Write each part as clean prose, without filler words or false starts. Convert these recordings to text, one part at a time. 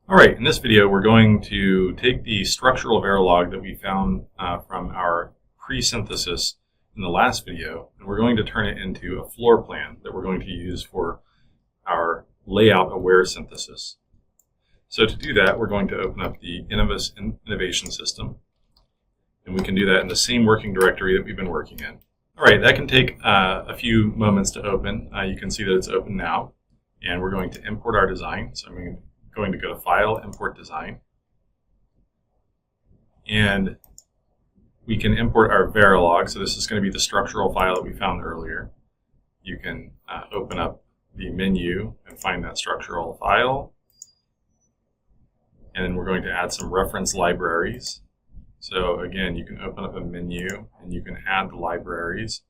All right, in this video, we're going to take the structural verilog that we found from our pre-synthesis in the last video, and we're going to turn it into a floor plan that we're going to use for our layout-aware synthesis. So to do that, we're going to open up the Innovus Implementation System, and we can do that in the same working directory that we've been working in. All right, that can take a few moments to open. You can see that it's open now, and we're going to import our design. So I'm going to go to File, Import Design, and we can import our verilog. So this is going to be the structural file that we found earlier. You can open up the menu and find that structural file, and then we're going to add some reference libraries. So again, you can open up a menu and you can add the libraries.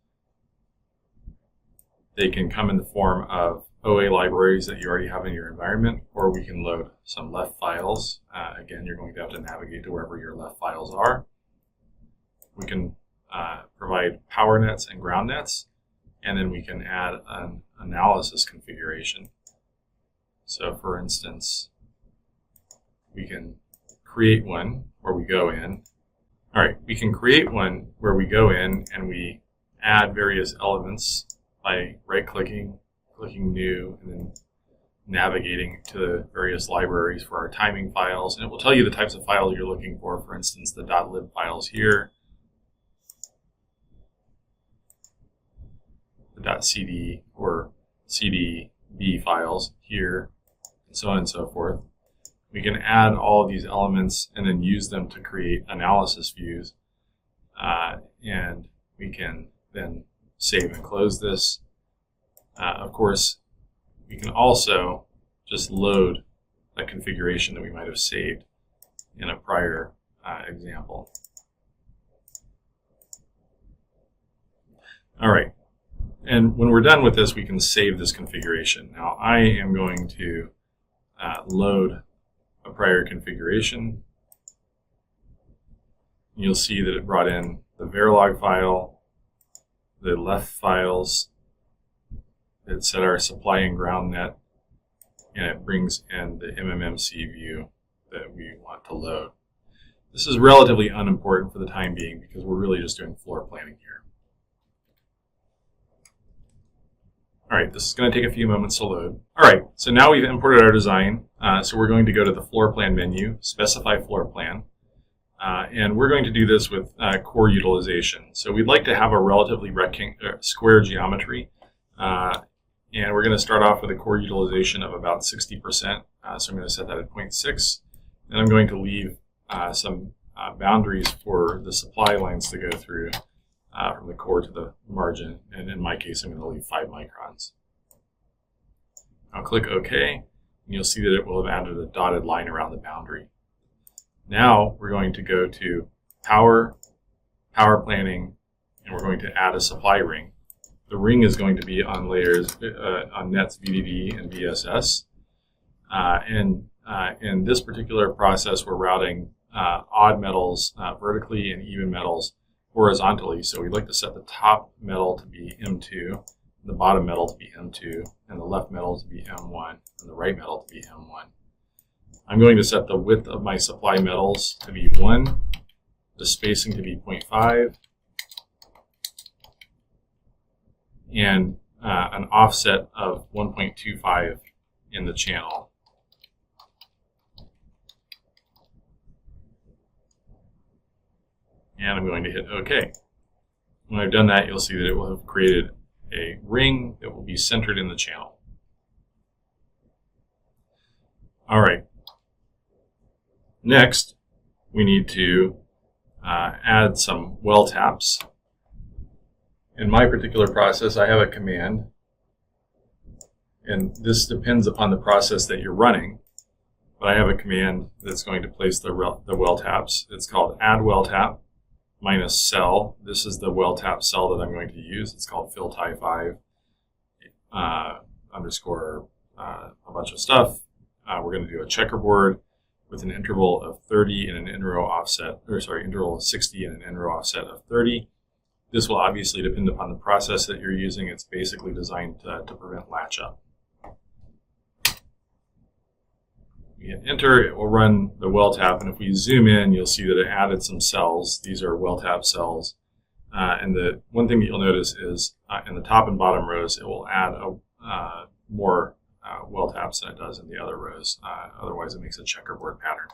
They can come in the form of OA libraries that you already have in your environment, or we can load some left files. Again, you're going to have to navigate to wherever your left files are. We can provide power nets and ground nets, and then we can add an analysis configuration. So for instance, we can create one where we go in. All right, we can create one where we go in and we add various elements by right-clicking, clicking New, and then navigating to the various libraries for our timing files. And it will tell you the types of files you're looking for. For instance, the .lib files here, the .cd or cdb files here, and so on and so forth. We can add all of these elements and then use them to create analysis views. And we can then save and close this. Of course, we can also just load a configuration that we might have saved in a prior example. All right, and when we're done with this, we can save this configuration. Now, I am going to load a prior configuration. You'll see that it brought in the verilog file, the left files, it set our supply and ground net, and it brings in the MMMC view that we want to load. This is relatively unimportant for the time being because we're really just doing floor planning here. All right, this is going to take a few moments to load. All right, so now we've imported our design. So we're going to go to the floor plan menu, specify floor plan, and we're going to do this with core utilization. So we'd like to have a relatively square geometry. And we're going to start off with a core utilization of about 60%. So I'm going to set that at 0.6. And I'm going to leave some boundaries for the supply lines to go through from the core to the margin. And in my case, I'm going to leave 5 microns. I'll click OK, and you'll see that it will have added a dotted line around the boundary. Now we're going to go to Power Planning, and we're going to add a supply ring. The ring is going to be on layers, on nets VDD and VSS. And in this particular process, we're routing odd metals vertically and even metals horizontally. So we'd like to set the top metal to be M2, the bottom metal to be M2, and the left metal to be M1, and the right metal to be M1. I'm going to set the width of my supply metals to be 1, the spacing to be 0.5, and an offset of 1.25 in the channel. And I'm going to hit OK. When I've done that, you'll see that it will have created a ring that will be centered in the channel. All right. Next, we need to add some well taps. In my particular process, I have a command, and this depends upon the process that you're running, but I have a command that's going to place the well taps. It's called add well tap minus cell. This is the well tap cell that I'm going to use. It's called filtie5 underscore a bunch of stuff. We're going to do a checkerboard with an interval of 30 and an in-row offset, interval of 60 and an in-row offset of 30. This will obviously depend upon the process that you're using. It's basically designed to prevent latch up. we hit enter, it will run the well tap, and if we zoom in, you'll see that it added some cells. These are well tap cells. And the one thing that you'll notice is in the top and bottom rows, it will add more well taps than it does in the other rows. Otherwise, it makes a checkerboard pattern.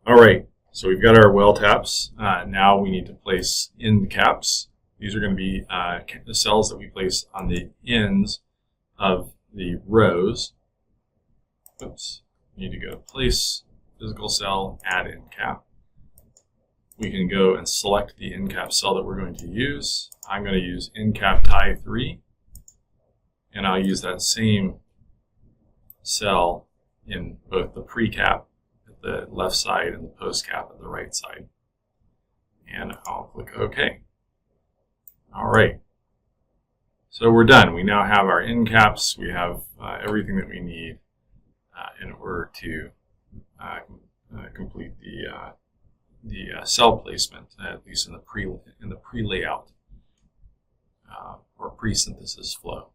All right, so we've got our well taps. Now we need to place end caps. These are going to be the cells that we place on the ends of the rows. Oops, we need to go to place, physical cell, add end cap. We can go and select the end cap cell that we're going to use. I'm going to use end cap tie 3, and I'll use that same cell in both the pre-cap at the left side and the post-cap at the right side. And I'll click OK. All right. So we're done. We now have our end caps. We have everything that we need in order to complete the cell placement, at least in the pre-layout or pre-synthesis flow.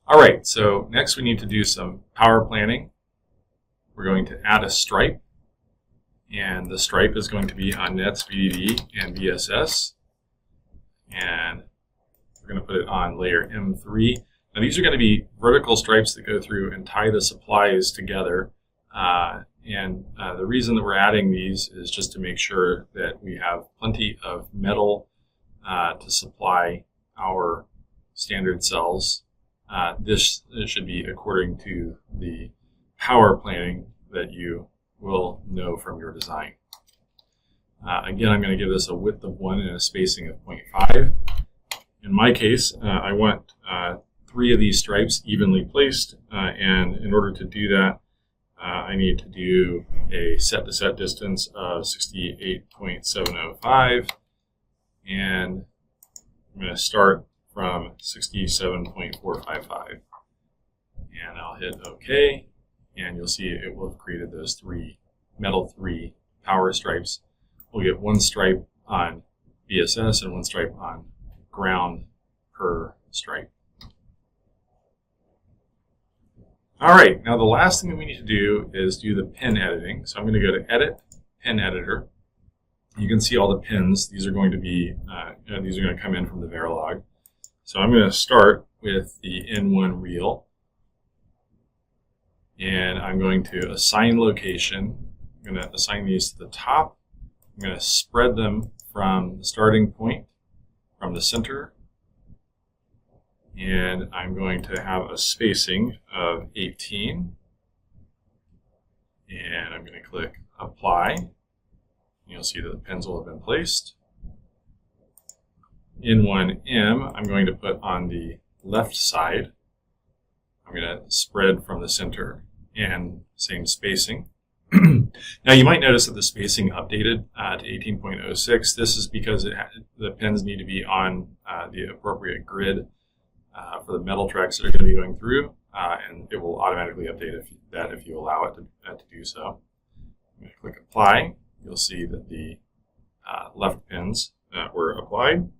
All right, so next we need to do some power planning. We're going to add a stripe, and the stripe is going to be on nets, VDD, and VSS, and we're going to put it on layer M3. Now these are going to be vertical stripes that go through and tie the supplies together. The reason that we're adding these is just to make sure that we have plenty of metal to supply our standard cells. This should be according to the power planning that you will know from your design. Again, I'm going to give this a width of 1 and a spacing of 0.5. In my case, I want 3 of these stripes evenly placed, and in order to do that, I need to do a set-to-set distance of 68.705, and I'm going to start from 67.455. And I'll hit OK, and you'll see it will have created those 3 metal 3 power stripes. We'll get 1 stripe on VSS and 1 stripe on ground per stripe. All right, now the last thing that we need to do is do the pin editing. So I'm going to go to Edit, Pin Editor. You can see all the pins. These are going to be, these are going to come in from the verilog. So I'm going to start with the N1 reel, and I'm going to assign location. I'm going to assign these to the top. I'm going to spread them from the starting point, from the center, and I'm going to have a spacing of 18, and I'm going to click Apply. You'll see that the pins will have been placed. N1M, I'm going to put on the left side. I'm going to spread from the center and same spacing. Now you might notice that the spacing updated to 18.06. This is because the pins need to be on the appropriate grid for the metal tracks that are going to be going through, and it will automatically update if you allow it to do so. I'm going to click Apply. You'll see that the left pins were applied.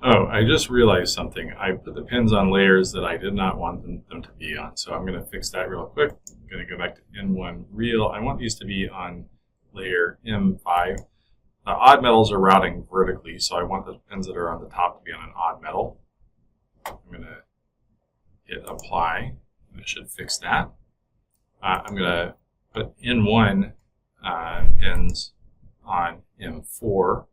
Oh, I just realized something. I put the pins on layers that I did not want them to be on, so I'm going to fix that real quick. I'm going to go back to N1 reel. I want these to be on layer M5. Odd metals are routing vertically, so I want the pins that are on the top to be on an odd metal. I'm going to hit Apply, and it should fix that. I'm going to put N1 pins on M4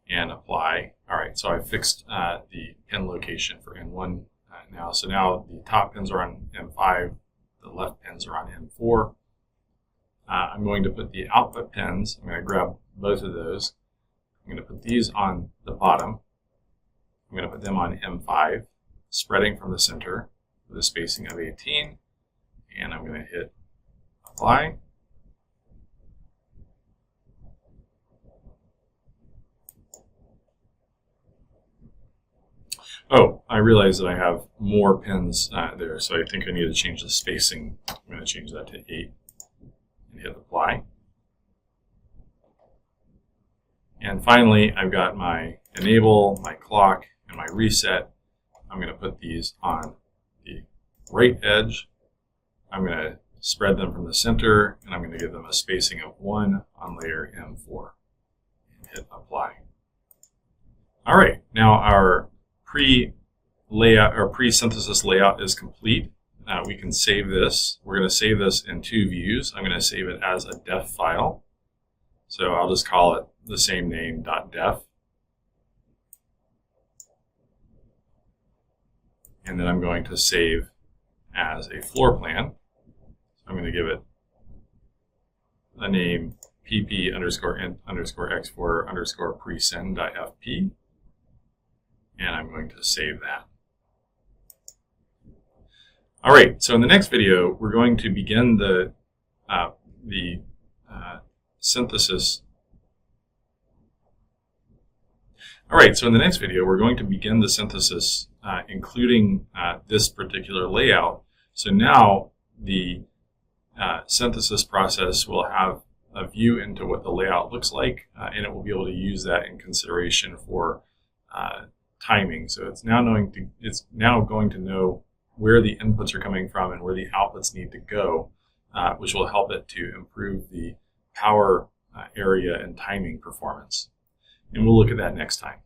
and Apply. All right, so I fixed the pin location for N1 now. So now the top pins are on M5, the left pins are on M4. I'm going to put the output pins. I'm going to grab both of those. I'm going to put these on the bottom. I'm going to put them on M5, spreading from the center with a spacing of 18, and I'm going to hit Apply. Oh, I realize that I have more pins there, so I think I need to change the spacing. I'm going to change that to 8 and hit Apply. And finally, I've got my enable, my clock, and my reset. I'm I'm going to put these on the right edge. I'm going to spread them from the center, and I'm going to give them a spacing of 1 on layer M4. And hit apply. All right, now our pre-layout or pre-synthesis layout is complete. We can save this. We're going to save this in 2 views. I'm going to save it as a def file. So I'll just call it the same name, .def. And then I'm going to save as a floor plan. I'm going to give it a name pp_int_x4_presyn.fp. And I'm going to save that. All right, so in the next video, we're going to begin the synthesis. All right, so in the next video, we're going to begin the synthesis, including this particular layout. So now the synthesis process will have a view into what the layout looks like, and it will be able to use that in consideration for timing. So it's now going to know where the inputs are coming from and where the outputs need to go, which will help it to improve the power area and timing performance. And we'll look at that next time.